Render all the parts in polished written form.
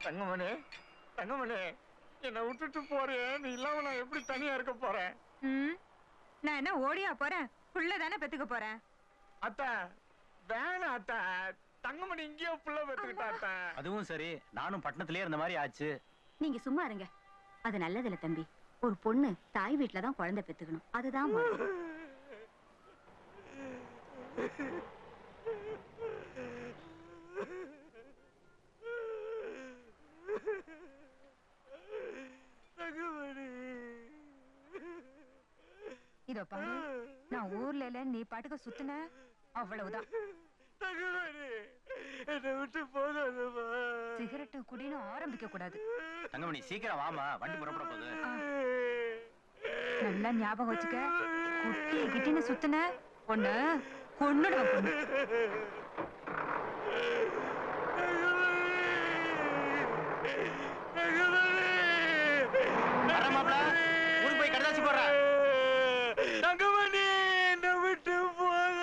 தங்கமணி தங்கமணி என்ன விட்டுட்டு போறேன். நீ இல்லாம நான் எப்படி தனியா இருக்க போறேன்? நான் என்ன ஓடியா போறேன்? புள்ளதானே பெத்துக்க போறேன். அத்தா வேணாம் அத்தா. தங்கமணி இங்கேயோ புள்ள பெத்துக்கிட்டா அத்தா. அதுவும் சரி, நானும் பட்டணத்திலே இருந்த மாதிரி ஆச்சு. நீங்க சும்மா இருங்க. அது நல்லதில்ல தம்பி. ஒரு பொண்ணு தாய் வீட்டுல தான் குழந்தை பெத்துக்கணும். அதுதான் முறை. இதோ பாரு, நான் ஊர்ல இல்ல, நீ பாட்டுக்கு சுத்துன அவ்வளவுதான். என்னை விட்டு போகாதம்மா. சிகரெட்டு குடின்னு ஆரம்பிக்க கூடாது. தங்கமணி சீக்கிரம் வாமா, வண்டி புறப்பட போகுது. நல்லா ஞாபகம் வச்சுக்க. குட்டி கிட்டின்னு சுத்துன பொண்ணு கொன்னுடுவேன் பொண்ணு. ஊருக்கு போய் கடதாசி போடுற. தங்கமணி என்னை விட்டு போகாத.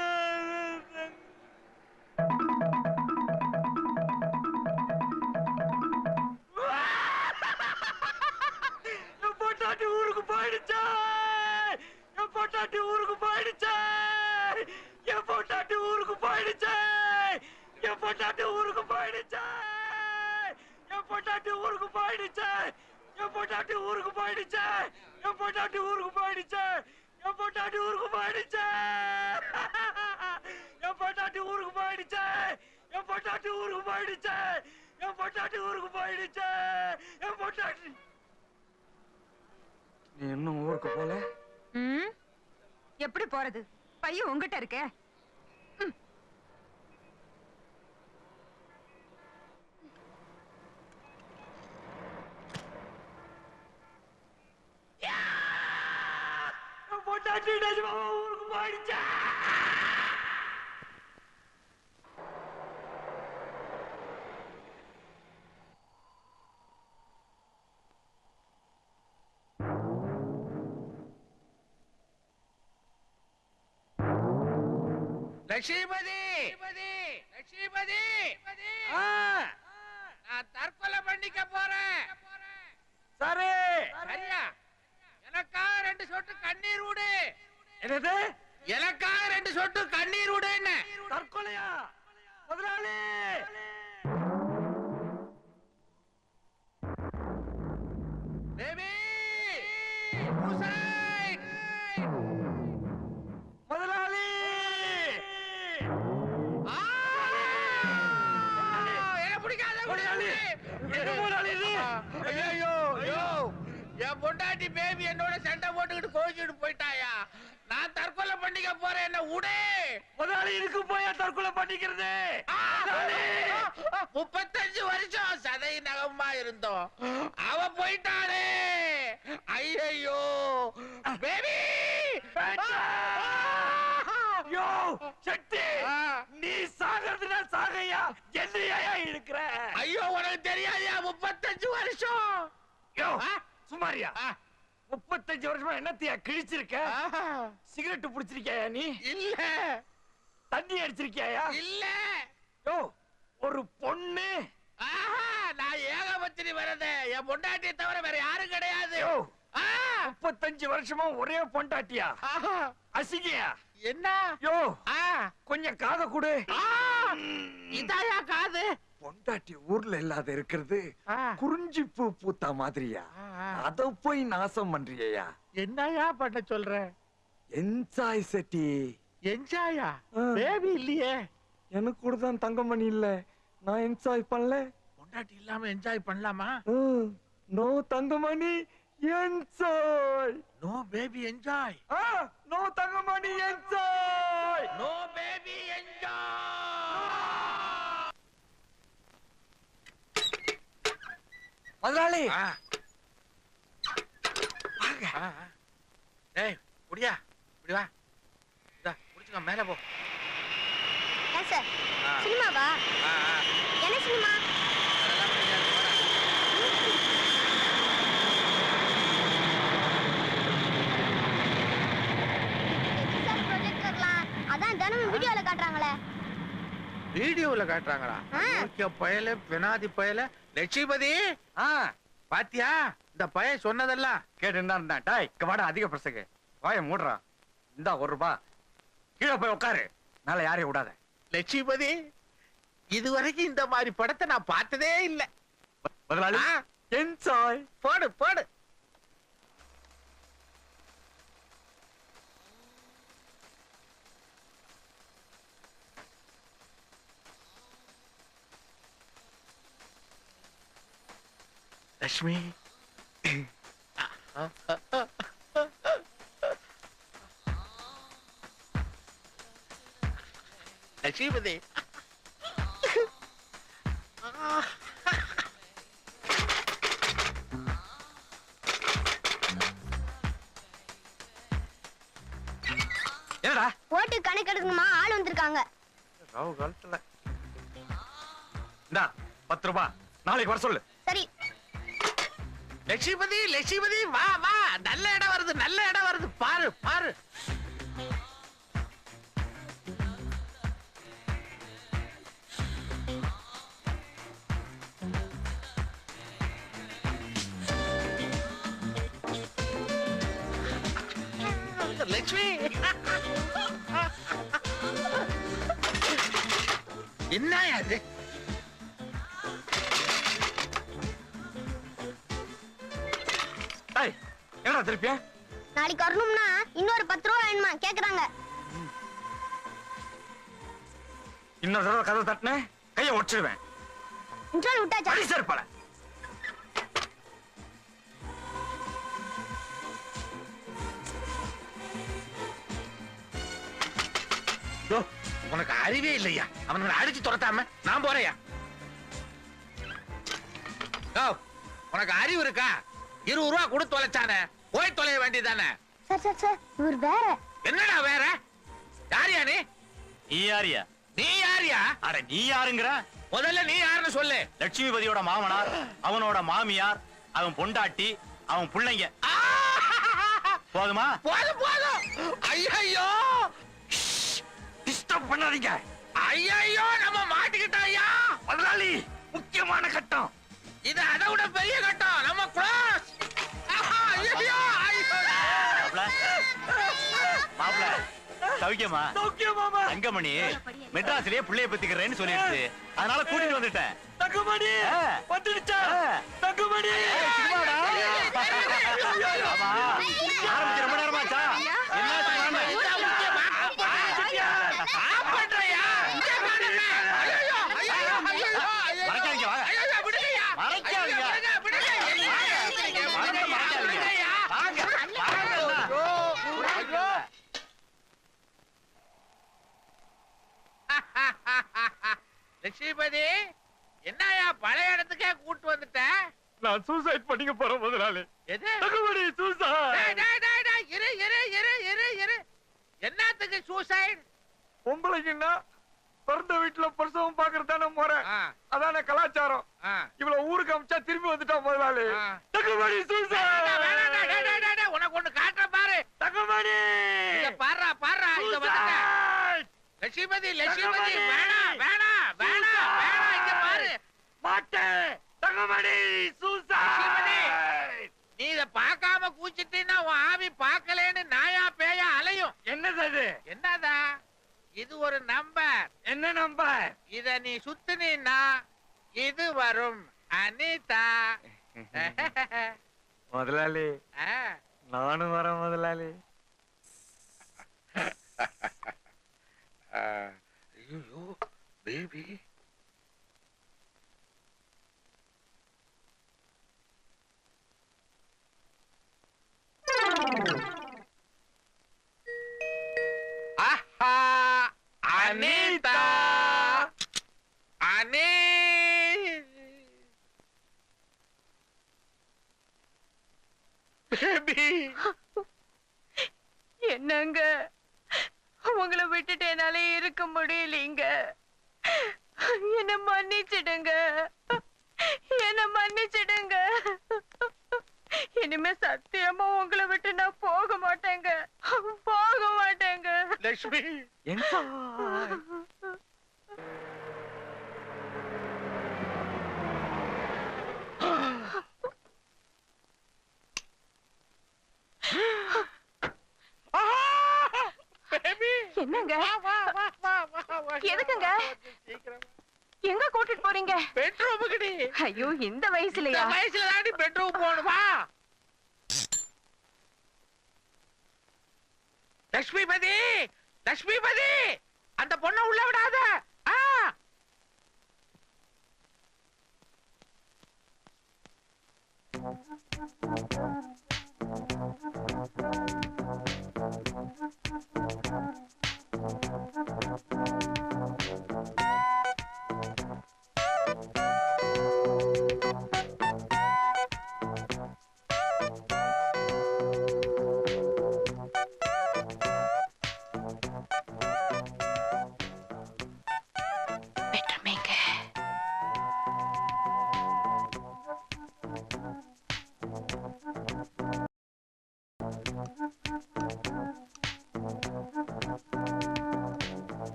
என் பொட்டாட்டி ஊருக்கு போயிடுச்சா? என் பொட்டாட்டி ஊருக்கு போயிடுச்சா? என் பொட்டாட்டி ஊருக்கு போயிடுச்சா? என் பொட்டாட்டி ஊருக்கு போயிடுச்சா? என் பொட்டாட்டி ஊருக்கு போயிடுச்சா? என் பொட்டாட்டி ஊருக்கு போயிடுச்சா? என் பொட்டாட்டி ஊருக்கு போயிடுச்சா? என் பொட்டாட்டி ஊருக்கு போயிடுச்சா? என் பொட்டாட்டி ஊருக்கு போயிடுச்சா? என் பொட்டாட்டி ஊருக்கு போயிடுச்சா? என் பொட்டாட்டி ஊருக்கு போயிடுச்சா? என் பொட்டாட்டி. நீ இன்னும் ஊருக்கு போல? எப்படி போறது? பையன் உங்ககிட்ட இருக்க. பொட்டாட்டி ஊருக்கு போயிடுச்சா? லட்சுமிபதி, லட்சுமிபதி, நான் தற்கொலை பண்ணிக்க போறேன். சரி சரியா? எனக்காக 2 சொட்டு கண்ணீர் விடு. என்னது? எனக்காக 2 சொட்டு கண்ணீர் விடு. என்ன தற்கொலையா? முதலாளி பேபி ஹுசைன், முதலாளி என்ன பிடிக்காத முதலாளி. என்ன முதலாளி இது? ஐயோ ஐயோ, என் பொண்டாட்டி பேபி என்னோட சண்டை போட்டுக்கிட்டு கோச்சிட்டு போயிட்டாயா. நான் தற்கொலை பண்ணிக்க போறேன். என்ன உடே. முதலாளி இதுக்கு போய் தற்கொலை பண்ணிக்கிறது? 35 வருஷம் சதை நகமா இருந்தோம். அவ போயிட்டாளே. ஐயோ பேபி. யோ சக்தி, நீ சாகிறதுனா சாகையா, என்னையா இருக்கிற? ஐயோ உனக்கு தெரியாதியா? 35 வருஷம். யோ சுமாரியா, 35 வருஷமா என்னத்தையா கிழிச்சிருக்க? சிகரெட் புடிச்சிருக்கியா நீ? இல்ல. தண்ணி அடிச்சிருக்கியா? இல்ல. யோ ஒரு பொண்ணு. நான் ஏகபத்திரி வரத. என் பொண்டாட்டியை தவிர வேற யாரும் கிடையாது. 35 வருஷமா ஒரே பொண்டாட்டியா? அசிங்கயா? என்ன? யோ கொஞ்சம் காத கொடு. இதாயா காது? பொண்டாட்டி ஊர்ல இல்லாத இருக்கிறது குறிஞ்சி பூ பூத்தா மாதிரியா? அத போய் நாசம் பண்றியா? என்னயா பண்ண சொல்ற? என்ஜாய் செட்டி. என்ஜாயா? பேபி இல்லையே. எனக்கு கூட தான் தங்கமணி இல்ல, நான் என்ஜாய் பண்ணல. பொண்டாட்டி இல்லாம என்ஜாய் பண்ணலாமா? No Thangamani enjoy. No baby enjoy. No Thangamani enjoy. No baby enjoy. முதலாளி டேய் குடியா, இப்படி வா. இதா குடிச்சுக்க, மேல போ. சார் சினிமாவா? என்ன சினிமா? அதான் தினமும் வீடியோல காட்டுறாங்களே. வீடியோ வீடியோல காட்டுறாங்களா? ஓகே பயல பெனாதி பயல லட்சுமிபதி பாத்தியா இந்த பையன் சொன்னதெல்லாம் கேட்டுதான் இருந்தேன். டாய் இங்க வாடா, அதிக பிரசங்க வாய மூடுறா. இந்தா ₹1 கீழே போய் உட்காரு. மேல யாரையும் விடாத. லட்சுமிபதி இதுவரைக்கும் இந்த மாதிரி படத்தை நான் பார்த்ததே இல்ல. முதலாளி என்ஜாய். போடு போடு. லட்சுமி லட்சுமிபதி என்னடா ஓட்டு கணக்கு எடுக்கணுமா? ஆள் வந்திருக்காங்க. ராவு காலத்துல இந்தா ₹10 நாளைக்கு வர சொல்லு. சரி. லட்சுமிபதி லட்சுமிபதி வா வா, நல்ல இடம் வருது, நல்ல இடம் வருது, பாரு பாரு. லட்சுமி என்ன அது? டாய் என்னடா திருப்பியா? நாளைக்கு வரணும்னா இன்னொரு ₹10 வேணுமா கேக்குறாங்க. இன்னொரு தடவை கதை தட்டின கையை ஒடிச்சிடுவேன். இன்ட்ரோல் விட்டாச்சா? அடி சார் பல. உனக்கு அறிவே இல்லையா? அவனை அடிச்சு துரத்தாம நான் போறையா? உனக்கு அறிவு இருக்கா? ₹20 கொடுத்து தொலைச்சானே, போய் தொலைய வேண்டியதானே. சார் சார் சார் இவர் வேற. என்னடா வேற? யாரியா நீ? நீ யாரியா? நீ யாரியா? அட நீ யாருங்கிற? முதல்ல நீ யாருன்னு சொல்லு. லட்சுமிபதியோட மாமனார், அவனோட மாமியார், அவன் பொண்டாட்டி, அவன் பிள்ளைங்க. போதுமா? போதும் போதும். ஐயோ டிஸ்டர்ப் பண்ணாதீங்க. ஐயோ நம்ம மாட்டிக்கிட்டாயா? முதலாளி முக்கியமான கட்டம் இது. அதை விட பெரிய கட்டம். நம்ம க்ளோஸ். ஐயோ மாப்ள சௌக்கியமா? சௌக்கியமாமா. தங்கமணி மெட்ராஸ்லயே பிள்ளைய பத்திக்கிறேன்னு சொல்லிடுச்சு, அதனால கூட்டிட்டு வந்துட்டேன். தங்கமணி வந்துடுச்சா? தங்கமணி சும்மாடா. ஆமா, ஆரம்பிச்சு ரொம்ப நேரமாச்சா? என்ன சொன்னாங்க? மறக்காதீங்க, வாங்க. மறக்காதீங்க. லட்சுமிபதி என்னயா பழைய இடத்துக்கே கூட்டு வந்துட்ட? நான் சூசைட் பண்ணிக்க போறேன் முதலாளி. எது? தங்கமணி சூசைட். இரு இரு இரு இரு இரு. என்னத்துக்கு சூசைட்? பொம்பளைக்குன்னா பிறந்த வீட்டுல பிரசவம் பாக்குறதான முறை, அதான கலாச்சாரம். இவ்வளவு ஊருக்கு அமிச்சா திரும்பி வந்துட்டா முதலாளி. தங்கமணி சூசைட். உனக்கு ஒண்ணு காட்டுற பாரு. தங்கமணி பாடுறா பாடுறா. இங்க வந்துட்ட லட்சுமிபதி. லட்சுமிபதி வேணாம் வேணாம் வேணாம் வேணாம். இங்க பாரு. மாட்டே. தங்கமணி சூசைட். நீ இத பார்க்காம கூச்சிட்டீன்னா உன் ஆவி பார்க்கலேன்னு நாயா பேயா அலையும். என்னது அது? என்னதா இது? ஒரு நம்பர். என்ன நம்பர்? இத நீ சுத்துனீன்னா இது வரும். அனிதா. முதலாளி ஆ. நானும் வரேன் முதலாளி. ஐயோ பேபி. ஆஹா அனிதா. அனி பேபி. என்னங்க உங்களை விட்டுட்டு என்னால இருக்க முடியலீங்க. என்ன மன்னிச்சிடுங்க, என்ன மன்னிச்சிடுங்க. இனிமே சத்தியமா உங்களை விட்டு நான் போக மாட்டேங்க, போக மாட்டேங்க. லட்சுமி என்னங்க வா வா வா வா வா எதுக்குங்க? சீக்கிரம் எங்க கூட்டிட்டு போறீங்க? பெட்ரூமுக்குடி. ஐயோ இந்த இந்த வயசுலயா? வயசுல தாண்டி பெட்ரூம் போகணுமா? லட்சுமிபதி, லட்சுமிபதி, அந்த பொண்ணை உள்ள விடாத.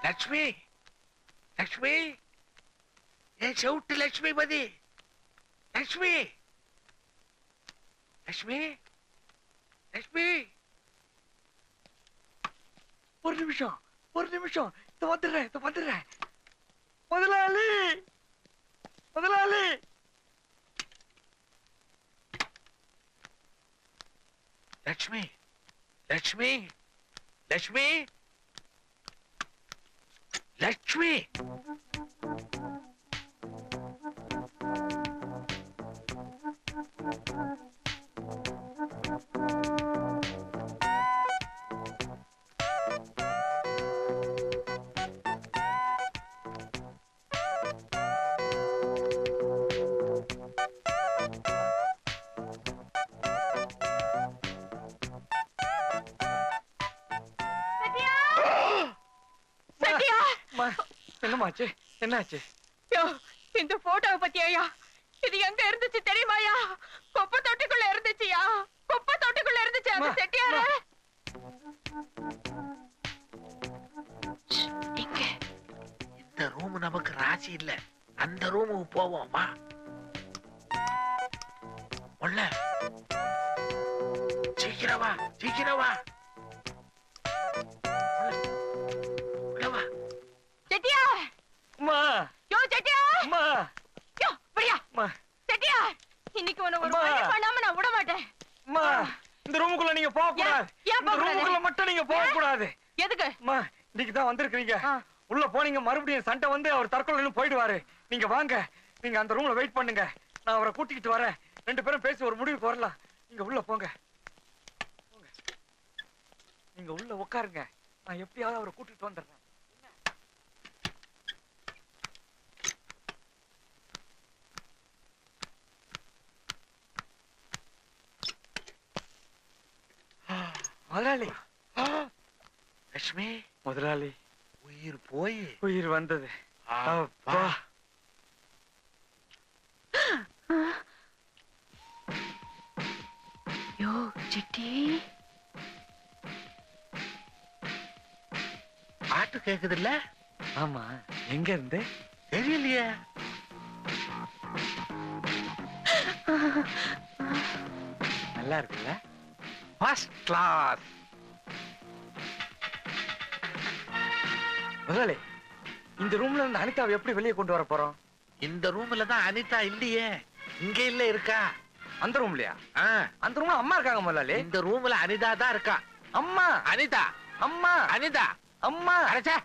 லட்சுமி, லட்சுமி, ஏன் செவுட்டு லட்சுமிபதி, லட்சுமி, லட்சுமி, லட்சுமி. ஒரு நிமிஷம், ஒரு நிமிஷம். இதோ வந்துடுறேன், இதோ வந்துடுறேன். முதலாளி, முதலாளி. லட்சுமி, லட்சுமி, லட்சுமி, லட்சுமி. என்னமாச்சு, என்னாச்சு? இந்த போட்டோவை பத்தியா? இது எங்க இருந்துச்சு தெரியுமாயா? குப்பை தொட்டிக்குள்ள இருந்துச்சுயா, குப்பை தொட்டிக்குள்ள இருந்துச்சு. அது செட்டியார இந்த ரூம் நமக்கு ராசி இல்ல, அந்த ரூமுக்கு போவோம் வா. உள்ள சீக்கிரம் வா, சீக்கிரம் வா. உள்ள வா. செட்டியா, அம்மா, யோ செட்டியா, அம்மா, யோ பிரியா, அம்மா, செட்டியா, இன்னைக்கு உன்னை ஒரு அம்மா. வழி பண்ணாம நான் விட மாட்டேன். அம்மா, இந்த ரூமுக்குள்ள நீங்க போக கூடாது. ஏன் இந்த போக கூடாது? ரூமுக்குள்ள மட்டும் நீங்க போக கூடாது. எதுக்கு? அம்மா, இன்னைக்கு தான் வந்திருக்கீங்க. உள்ள போனீங்க மறுபடியும் சண்டை வந்து அவர் தற்கொலை போயிடுவாரு. நீங்க வாங்க, நீங்க அந்த ரூம்ல வெயிட் பண்ணுங்க, நான் அவரை கூட்டிக்கிட்டு வரேன். 2 பேரும் பேசி ஒரு முடிவுக்கு வரலாம். நீங்க உள்ள போங்க, நீங்க உள்ள உட்காருங்க, நான் எப்படியாவது அவரை கூட்டிட்டு வந்துடுறேன். முதலாளி, லட்சுமி, முதலாளி, உயிர் போய் உயிர் வந்தது. அப்பா. யோ செட்டி, பாட்டு கேக்குது இல்ல? ஆமா, எங்க இருந்து தெரியலையே. நல்லா இருக்குல்ல? First class. முதலாளி, இந்த ரூம்ல இருந்து அனிதாவை எப்படி வெளியே கொண்டு வர போறோம்? இந்த ரூம்ல தான் அனிதா இல்லையே, இங்க இல்ல இருக்கா. அந்த ரூம்லயா? ஆ, அந்த ரூம்ல அம்மா இருக்காங்க முதலாளி. இந்த ரூம்ல அனிதா தான் இருக்கா. அம்மா, அனிதா, அம்மா, அனிதா. அம்மா. அடச்சே,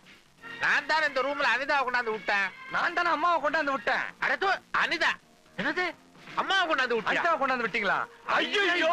நான் தான் இந்த ரூம்ல அனிதாவை கொண்டாந்து விட்டேன். நான் தானே அம்மாவை கொண்டாந்து விட்டேன். அடத்து, அனிதா. என்னது, அம்மாவை கொண்டாந்து விட்டியா? அனிதாவை கொண்டாந்து விட்டீங்களா? ஐயோ, ஐயோ.